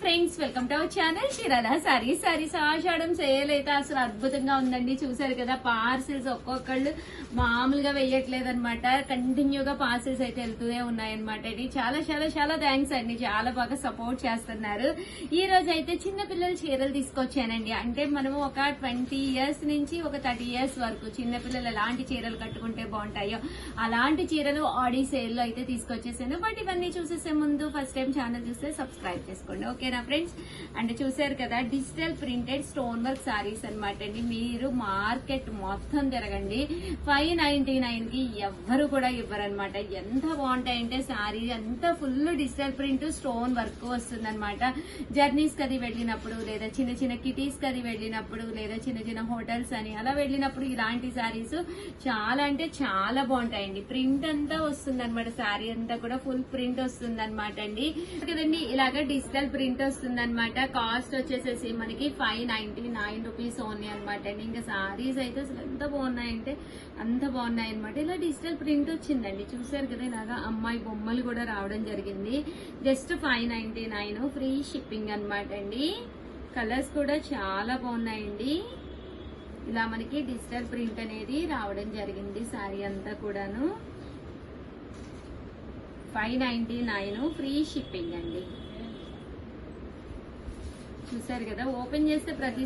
Friends, welcome to our channel Chirala sarees Ashadam sale అయితే అసలు అద్భుతంగా ఉందండి. చూసారు కదా, పార్సిల్స్ ఒక్కొక్కళ్ళు మామూలుగా వేయట్లేదు అనమాట. కంటిన్యూగా పార్సిల్స్ అయితే వెళ్తూనే ఉన్నాయన్నమాట. ఇది చాలా చాలా చాలా థ్యాంక్స్ అండి, చాలా బాగా సపోర్ట్ చేస్తున్నారు. ఈ రోజు అయితే చిన్న పిల్లల చీరలు తీసుకొచ్చానండి. అంటే మనము ఒక 20 years నుంచి ఒక 30 years వరకు చిన్నపిల్లలు ఎలాంటి చీరలు కట్టుకుంటే బాగుంటాయో అలాంటి చీరలు ఆడి సేల్ లో అయితే తీసుకొచ్చేసాను. బట్ ఇవన్నీ చూసేసే ముందు ఫస్ట్ టైం ఛానల్ చూస్తే సబ్స్క్రైబ్ చేసుకోండి, ఓకేనా ఫ్రెండ్స్. అంటే చూసారు కదా, digital printed stone work saris అనమాట అండి. మీరు మార్కెట్ మొత్తం తిరగండి, 599 కి ఎవ్వరు కూడా ఇవ్వరనమాట. ఎంత బాగుంటాయంటే సారీ అంతా full digital print stone work వస్తుంది అనమాట. జర్నీస్ కది వెళ్ళినప్పుడు, లేదా చిన్న చిన్న కిటీస్ కది వెళ్ళినప్పుడు, లేదా చిన్న చిన్న హోటల్స్ అని అలా వెళ్ళినప్పుడు ఇలాంటి సారీస్ చాలా అంటే చాలా బాగుంటాయండి. ప్రింట్ అంతా వస్తుంది అనమాట, సారీ అంతా కూడా ఫుల్ ప్రింట్ వస్తుంది అనమాట అండి. కదండి, ఇలాగా డిజిటల్ ప్రింట్ వస్తుంది అనమాట. కాస్ట్ వచ్చేసేసి మనకి 599 రూపీస్ ఓన్లీ అనమాట అండి. ఇంకా సారీస్ అయితే అసలు ఎంత బాగున్నాయంటే అంత బాగున్నాయి అనమాట. ఇలా డిజిటల్ ప్రింట్ వచ్చిందండి, చూసారు కదా. ఇలాగా అమ్మాయి బొమ్మలు కూడా రావడం జరిగింది. జస్ట్ 599 ఫ్రీ షిప్పింగ్ అనమాట అండి. కలర్స్ కూడా చాలా బాగున్నాయండి. ఇలా మనకి డిజిటల్ ప్రింట్ అనేది రావడం జరిగింది. సారీ అంతా కూడాను 599 ఫ్రీ షిప్పింగ్ అండి. చూసారు కదా, ఓపెన్ చేస్తే ప్రతి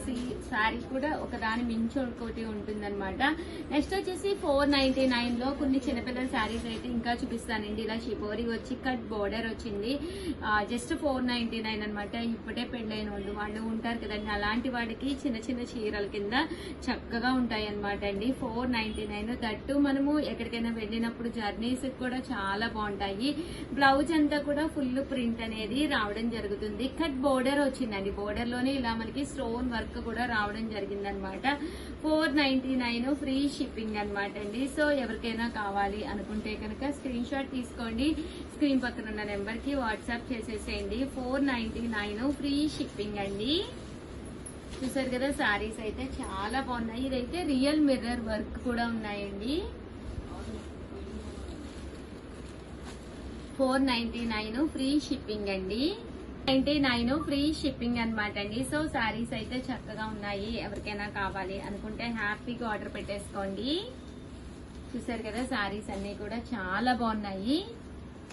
సారీ కూడా ఒకదాని మించి ఒకటి ఉంటుంది అనమాట. నెక్స్ట్ వచ్చేసి 499 లో కొన్ని చిన్నపిల్లల సారీస్ అయితే ఇంకా చూపిస్తానండి. ఇలా షిపోరి వచ్చి కట్ బోర్డర్ వచ్చింది. జస్ట్ 499 అనమాట. ఇప్పుడే పెళ్ళైన వాళ్ళు ఉంటారు కదండి, అలాంటి వాడికి చిన్న చిన్న చీరల కింద చక్కగా ఉంటాయి అనమాట అండి. 499 దట్టు మనము ఎక్కడికైనా వెళ్ళినప్పుడు జర్నీస్ కూడా చాలా బాగుంటాయి. బ్లౌజ్ అంతా కూడా ఫుల్ ప్రింట్ అనేది రావడం జరుగుతుంది. కట్ బోర్డర్ వచ్చిందండి, బోర్డర్ లోనే ఇలా మనకి స్టోన్ వర్క్ కూడా రావడం జరిగింది అనమాట. 499 ఫ్రీ షిప్పింగ్ అనమాట అండి. సో ఎవరికైనా కావాలి అనుకుంటే కనుక స్క్రీన్ షాట్ తీసుకోండి, స్క్రీన్ పక్కన ఉన్న నెంబర్ కి వాట్సాప్ చేసేసేయండి. 499 ఫ్రీ షిప్పింగ్ అండి. చూసారు కదా, సారీస్ అయితే చాలా బాగున్నాయి. ఇదైతే రియల్ మిర్రర్ వర్క్ కూడా ఉన్నాయండి. 499 ఫ్రీ షిప్పింగ్ అండి. 99 ఫ్రీ షిప్పింగ్ అనమాట అండి. సో సారీస్ అయితే చక్కగా ఉన్నాయి. ఎవరికైనా కావాలి అనుకుంటే హ్యాపీగా ఆర్డర్ పెట్టేసుకోండి. చూసారు కదా, సారీస్ అన్ని కూడా చాలా బాగున్నాయి.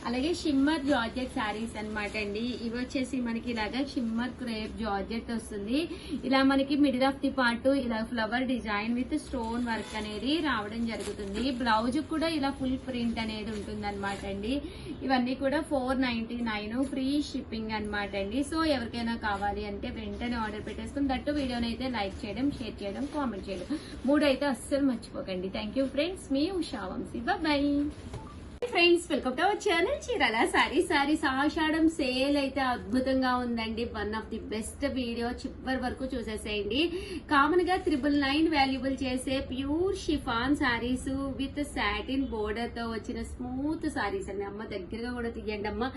అలాగే షిమ్మర్ జార్జెట్ శారీస్ అనమాట అండి. ఇవి వచ్చేసి మనకి ఇలాగా షిమ్మర్ క్రేప్ జార్జెట్ వస్తుంది. ఇలా మనకి మిడిల్ ఆఫ్ ది పార్ట్ ఇలా flower design with stone work అనేది రావడం జరుగుతుంది. బ్లౌజ్ కూడా ఇలా ఫుల్ ప్రింట్ అనేది ఉంటుంది అనమాట అండి. ఇవన్నీ కూడా 499 ఫ్రీ షిప్పింగ్ అనమాట అండి. సో ఎవరికైనా కావాలి అంటే వెంటనే ఆర్డర్ పెట్టేసుకుని దట్టు వీడియోని అయితే లైక్ చేయడం, షేర్ చేయడం, కామెంట్ చేయడం 3 అయితే అస్సలు మర్చిపోకండి. థ్యాంక్ యూ ఫ్రెండ్స్, మీ Usha Vamshi. Bye friends, welcome to our channel Chirala sarees Ashadam sale అయితే అద్భుతంగా ఉందండి. One of the best video, చివరి వరకు చూసేసేయండి. కామన్ గా 999 వాల్యుబుల్ చేసే pure chiffon sarees with satin border తో వచ్చిన స్మూత్ సారీస్ అండి. అమ్మ దగ్గరగా కూడా తీయండి అమ్మ,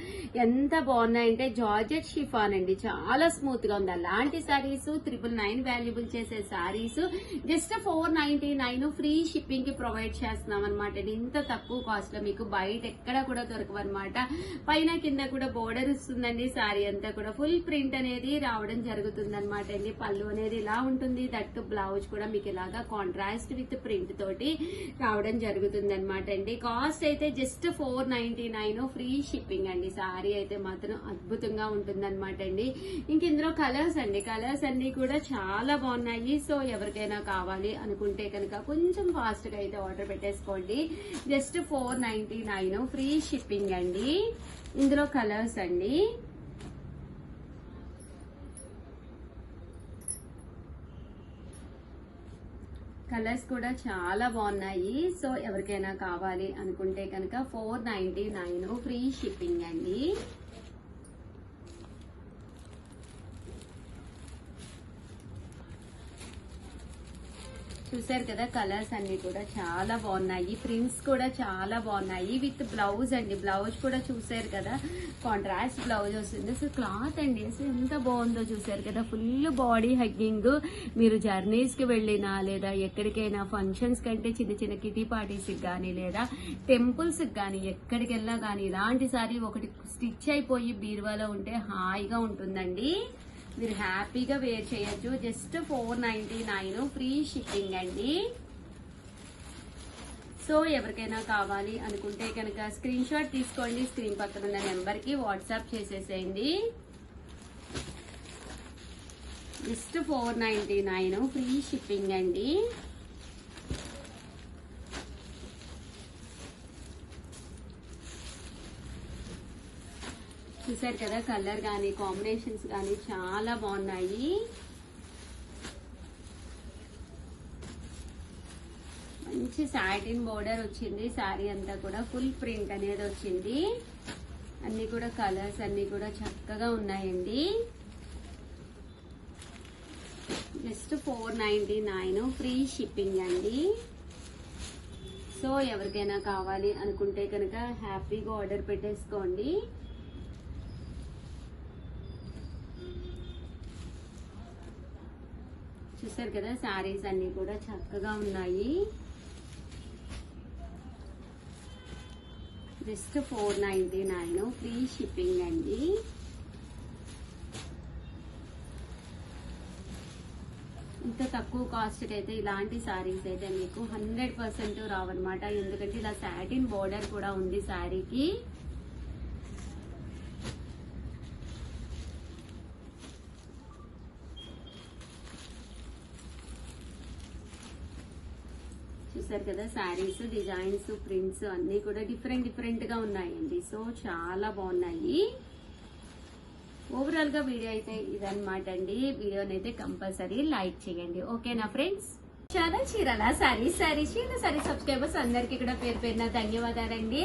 ఎంత బాగున్నాయంటే జార్జెట్ షిఫాన్ అండి, చాలా స్మూత్ గా ఉంది. అలాంటి సారీస్ 999 వాల్యుబుల్ చేసే సారీస్ జస్ట్ 499 ఫ్రీ షిప్పింగ్ కి ప్రొవైడ్ చేస్తున్నాం అనమాట. ఇంత తక్కువ కాస్ట్ లో మీకు బయట ఎక్కడ కూడా దొరకవన్నమాట. పైన కింద కూడా బోర్డర్ ఇస్తుందండి. సారీ అంతా కూడా ఫుల్ ప్రింట్ అనేది రావడం జరుగుతుంది అనమాట అండి. పళ్ళు అనేది ఇలా ఉంటుంది. దట్టు బ్లౌజ్ కూడా మీకు ఇలాగా కాంట్రాస్ట్ విత్ ప్రింట్ తోటి రావడం జరుగుతుంది అనమాట అండి. కాస్ట్ అయితే జస్ట్ 499 ఫ్రీ షిప్పింగ్ అండి. సారీ అయితే మాత్రం అద్భుతంగా ఉంటుంది అనమాట అండి. ఇంక ఇందులో కలర్స్ అండి, కలర్స్ అన్ని కూడా చాలా బాగున్నాయి. సో ఎవరికైనా కావాలి అనుకుంటే కనుక కొంచెం ఫాస్ట్ గా అయితే ఆర్డర్ పెట్టేసుకోండి. జస్ట్ 499 ఫ్రీ షిప్పింగ్ అండి. ఇందులో కలర్స్ అండి, కలర్స్ కూడా చాలా బాగున్నాయి. సో ఎవరికైనా కావాలి అనుకుంటే కనుక 499 ఫ్రీ షిప్పింగ్ అండి. చూసారు కదా కలర్స్ అన్ని కూడా చాలా బాగున్నాయి, ప్రింట్స్ కూడా చాలా బాగున్నాయి విత్ బ్లౌజ్ అండి. బ్లౌజ్ కూడా చూసారు కదా కాంట్రాస్ట్ బ్లౌజ్ వస్తుంది. అసలు క్లాత్ అండి అసలు ఎంత బాగుందో చూసారు కదా, ఫుల్ బాడీ హగ్గింగ్. మీరు జర్నీస్ కి వెళ్ళినా లేదా ఎక్కడికైనా ఫంక్షన్స్ కంటే చిన్న చిన్న కిటీ పార్టీస్ కి కానీ లేదా టెంపుల్స్ కి కానీ ఎక్కడికి వెళ్ళా కానీ ఇలాంటి సారీ ఒకటి స్టిచ్ అయిపోయి బీరువాలో ఉంటే హాయిగా ఉంటుందండి. మీరు హ్యాపీగా వేర్ చేయొచ్చు. జస్ట్ 499 ఫ్రీ షిప్పింగ్ అండి. సో ఎవరికైనా కావాలి అనుకుంటే కనుక స్క్రీన్ షాట్ తీసుకోండి, స్క్రీన్ పక్కన ఉన్న నెంబర్ కి వాట్సాప్ చేసేసేయండి. జస్ట్ 499 ఫ్రీ షిప్పింగ్ అండి. చూసారు కదా కలర్ కానీ కాంబినేషన్స్ కానీ చాలా బాగున్నాయి. మంచి సాటిన్ బోర్డర్ వచ్చింది, శారీ అంతా కూడా ఫుల్ ప్రింట్ అనేది వచ్చింది. అన్ని కూడా కలర్స్ అన్ని కూడా చక్కగా ఉన్నాయండి. జస్ట్ 499 ఫ్రీ షిప్పింగ్ అండి. సో ఎవరికైనా కావాలి అనుకుంటే కనుక హ్యాపీగా ఆర్డర్ పెట్టేసుకోండి. చూసారు కదా శారీస్ అన్ని కూడా చక్కగా ఉన్నాయి. జస్ట్ 499 ఫ్రీ షిప్పింగ్ అండి. ఇంత తక్కువ కాస్ట్ కి అయితే ఇలాంటి శారీస్ అయితే మీకు 100% రావన్నమాట. ఎందుకంటే ఇలా సాటిన్ బోర్డర్ కూడా ఉంది శారీకి. చూసారు కదా శారీస్ డిజైన్స్ ప్రింట్స్ అన్ని కూడా డిఫరెంట్ గా ఉన్నాయండి. సో చాలా బాగున్నాయి. ఓవరాల్ గా వీడియో అయితే ఇదన్నమాట అండి. వీడియోని అయితే కంపల్సరీ లైక్ చేయండి. ఓకేనా ఫ్రెండ్స్? చాలా చీరల శారీస్ సబ్స్క్రైబర్స్ అందరికి కూడా పేరు పేరున ధన్యవాదాలండి.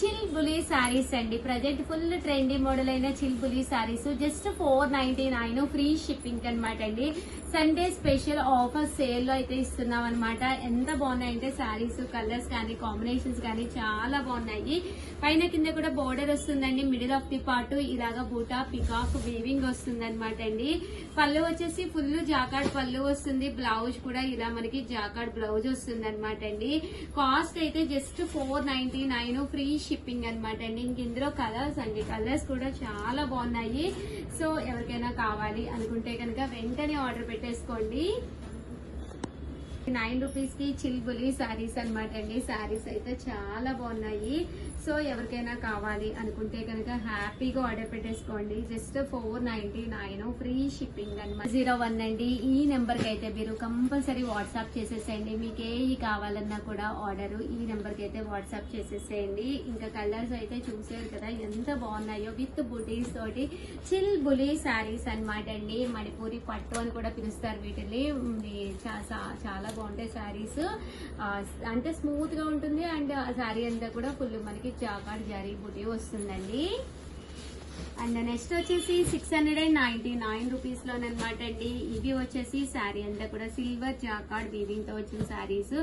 చిల్ బులి శారీస్ అండి, ప్రజెంట్ ఫుల్ ట్రెండీ మోడల్ అయిన chill bully saris just 499 free shipping అనమాట అండి. సండే స్పెషల్ ఆఫర్ సేల్ లో అయితే ఇస్తున్నాం అనమాట. ఎంత బాగున్నాయంటే శారీస్ కలర్స్ కానీ కాంబినేషన్స్ కానీ చాలా బాగున్నాయి. పైన కింద కూడా బోర్డర్ వస్తుందండి. మిడిల్ ఆఫ్ ది పార్ట్ ఇలాగా బూటా పికాక్ వీవింగ్ వస్తుంది అనమాట అండి. పళ్ళు వచ్చేసి ఫుల్ జాకార్డ్ పళ్ళు వస్తుంది. బ్లౌజ్ కూడా ఇలా మనకి జాకార్డ్ బ్లౌజ్ వస్తుంది అనమాట అండి. కాస్ట్ అయితే జస్ట్ 499 ఫ్రీ షిప్పింగ్ అనమాట అండి. ఇంక ఇందులో కలర్స్ అండి, కలర్స్ కూడా చాలా బాగున్నాయి. సో ఎవరికైనా కావాలి అనుకుంటే కనుక వెంటనే ఆర్డర్ పెట్టేసుకోండి. 9 రూపీస్ కి చిల్ బులి శారీస్ అనమాట అండి. శారీస్ అయితే చాలా బాగున్నాయి. సో ఎవరికైనా కావాలి అనుకుంటే కనుక హ్యాపీగా ఆర్డర్ పెట్టేసుకోండి. జస్ట్ 499 ఫ్రీ షిప్పింగ్ అనమాట. 01 అండి. ఈ నెంబర్ కి అయితే మీరు కంపల్సరీ వాట్సాప్ చేసేసేయండి. మీకు ఏ కావాలన్నా కూడా ఆర్డర్ ఈ నెంబర్ కి అయితే వాట్సాప్ చేసేసేయండి. ఇంకా కలర్స్ అయితే చూసారు కదా ఎంత బాగున్నాయో విత్ బుటీస్ తోటి చిల్ బులి శారీస్ అనమాట అండి. మణిపూరి పట్టు అని కూడా పిలుస్తారు వీటిని. చాలా బాగుంటాయి శారీస్. అంటే స్మూత్ గా ఉంటుంది అండ్ శారీ అంతా కూడా ఫుల్ మనకి జాకార్డ్ జరీ బుటీ వస్తుందండి. అండ్ నెక్స్ట్ వచ్చేసి 699 రూపీస్ లోనమాట అండి. ఇవి వచ్చేసి శారీ అంతా కూడా సిల్వర్ జాకార్డ్ వీవింగ్ తో వచ్చిన శారీస్.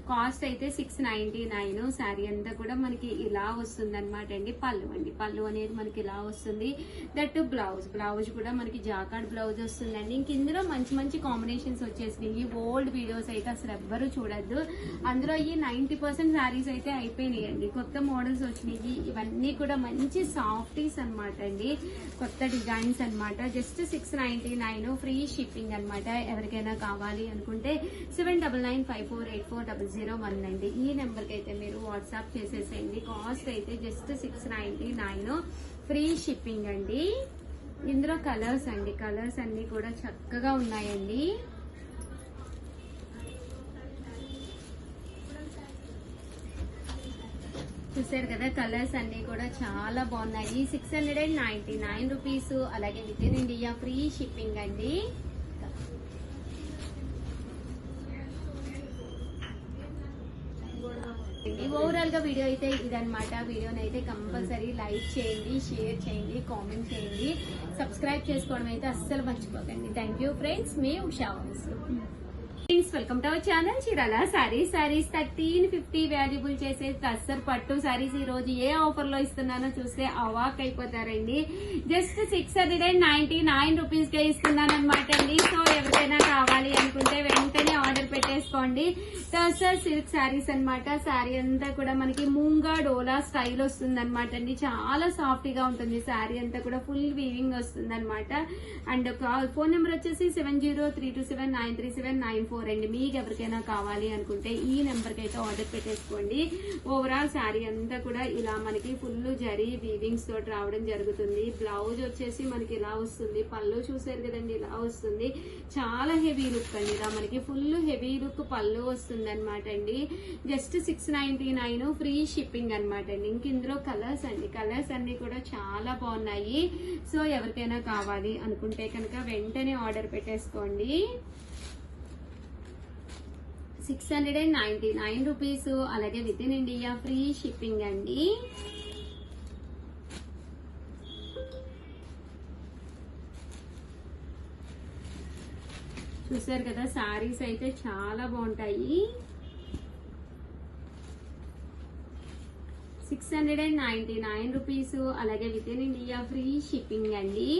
కాస్ట్ అయితే 699. శారీ అంతా కూడా మనకి ఇలా వస్తుంది అనమాట అండి. పళ్ళు అండి, పళ్ళు అనేది మనకి ఇలా వస్తుంది. దట్ బ్లౌజ్ కూడా మనకి జాకార్డ్ బ్లౌజ్ వస్తుందండి. ఇంక ఇందులో మంచి మంచి కాంబినేషన్స్ వచ్చేసినాయి. ఓల్డ్ వీడియోస్ అయితే అసలు ఎవ్వరు చూడద్దు. అందులో ఈ 90% శారీస్ అయితే అయిపోయినాయండి. కొత్త మోడల్స్ వచ్చినాయి. ఇవన్నీ కూడా మంచి సాఫ్టీస్ అనమాట అండి. కొత్త డిజైన్స్ అన్నమాట. జస్ట్ 699 ఫ్రీ షిప్పింగ్ అన్నమాట. ఎవరికైనా కావాలి అనుకుంటే 7995484001 అండి. ఈ నెంబర్ కి అయితే మీరు వాట్సాప్ చేసేసేయండి. కాస్ట్ అయితే జస్ట్ 699 ఫ్రీ షిప్పింగ్ అండి. ఇందులో కలర్స్ అండి, కలర్స్ అన్ని కూడా చక్కగా ఉన్నాయండి. చూసారు కదా కలర్స్ అన్ని కూడా చాలా బాగున్నాయి. 699 రూపీస్. అలాగే with in India free shipping అండి. ఓవరాల్ గా వీడియో అయితే ఇదన్నమాట. వీడియోని అయితే కంపల్సరీ లైక్ చేయండి, షేర్ చేయండి, కామెంట్ చేయండి, సబ్స్క్రైబ్ చేసుకోవడం అయితే అస్సలు మర్చిపోకండి. Thank you friends. మీ Usha. Welcome to our channel Chirala saris 1350 valuable చేసే టస్సర్ పట్టు సారీస్ ఈ రోజు ఏ ఆఫర్ లో ఇస్తున్నానో చూస్తే అవాక్ అయిపోతారండి. జస్ట్ 699 రూపీస్ కే ఇస్తున్నాను అనమాట అండి. సో ఎవరికైనా కావాలి అనుకుంటే వెంటనే ఆర్డర్ పెట్టేసుకోండి. టస్సర్ సిల్క్ సారీస్ అనమాట. సారీ అంతా కూడా మనకి మూంగా డోలా స్టైల్ వస్తుంది అనమాట అండి. చాలా సాఫ్ట్ గా ఉంటుంది. సారీ అంతా కూడా ఫుల్ వీవింగ్ వస్తుంది అనమాట. అండ్ ఫోన్ నెంబర్ వచ్చేసి 7032793794 అండి. మీకు ఎవరికైనా కావాలి అనుకుంటే ఈ నెంబర్ కి అయితే ఆర్డర్ పెట్టేసుకోండి. ఓవరాల్ శారీ అంతా కూడా ఇలా మనకి ఫుల్ జరీ వీవింగ్స్ తోటి రావడం జరుగుతుంది. బ్లౌజ్ వచ్చేసి మనకి ఇలా వస్తుంది. పళ్ళు చూసారు కదండి, ఇలా వస్తుంది. చాలా హెవీ లుక్ అండి. ఇలా మనకి ఫుల్ హెవీ లుక్ పళ్ళు వస్తుంది అనమాట అండి. జస్ట్ 699 ఫ్రీ షిప్పింగ్ అనమాట అండి. ఇంక ఇందులో కలర్స్ అండి, కలర్స్ అన్ని కూడా చాలా బాగున్నాయి. సో ఎవరికైనా కావాలి అనుకుంటే కనుక వెంటనే ఆర్డర్ పెట్టేసుకోండి. 699 రూపీస్, అలాగే with in India free shipping అండి. చూసారు కదా, సారీస్ అయితే చాలా బాగుంటాయి. 699 రూపీస్, అలాగే with in India free shipping అండి.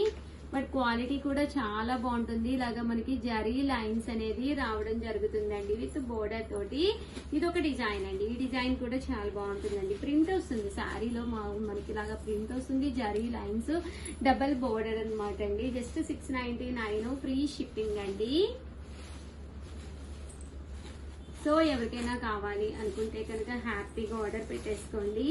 బట్ క్వాలిటీ కూడా చాలా బాగుంటుంది. ఇలాగా మనకి జరీ లైన్స్ అనేది రావడం జరుగుతుందండి విత్ బోర్డర్ తోటి. ఇది ఒక డిజైన్ అండి. ఈ డిజైన్ కూడా చాలా బాగుంటుందండి. ప్రింట్ వస్తుంది శారీలో, మనకి ఇలాగా ప్రింట్ వస్తుంది. జరీ లైన్స్, డబల్ బోర్డర్ అనమాట అండి. జస్ట్ 699 ఫ్రీ షిప్పింగ్ అండి. సో ఎవరికైనా కావాలి అనుకుంటే కనుక హ్యాపీగా ఆర్డర్ పెట్టేసుకోండి.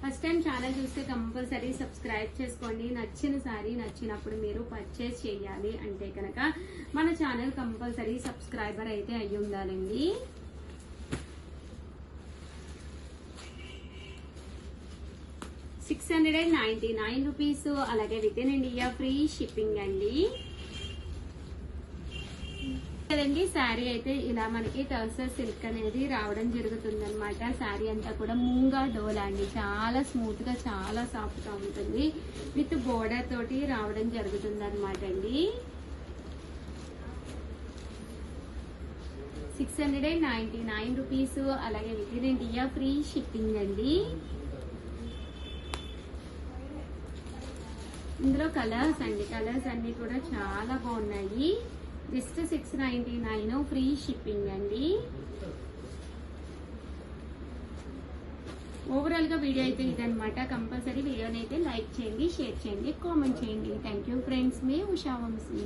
ఫస్ట్ టైం ఛానల్ చూస్తే కంపల్సరీ సబ్స్క్రైబ్ చేసుకోండి. నచ్చిన సారీ నచ్చినప్పుడు మీరు పర్చేస్ చేయాలి అంటే కనుక మన ఛానల్ కంపల్సరీ సబ్స్క్రైబర్ అయితే అయ్యి ఉండాలండి. $699 రూపీస్, అలాగే with in India free shipping అండి. కదండి, శారీ అయితే ఇలా మనకి టసర్ సిల్క్ అనేది రావడం జరుగుతుంది అనమాట. శారీ అంతా కూడా మూంగా డోలా అండి. చాలా స్మూత్ గా, చాలా సాఫ్ట్ గా ఉంటుంది. విత్ బోర్డర్ తోటి రావడం జరుగుతుంది అనమాట అండి. 699 రూపీస్, అలాగే with in India free shipping అండి. ఇందులో కలర్స్ అండి, కలర్స్ అన్ని కూడా చాలా బాగున్నాయి. జస్ట్ 699 ఫ్రీ షిప్పింగ్ అండి. ఓవరాల్ గా వీడియో అయితే ఇదనమాట. కంపల్సరీ వీడియోని అయితే లైక్ చేయండి, షేర్ చేయండి, కామెంట్ చేయండి. Thank you friends. మీ ఉషా వంశీ.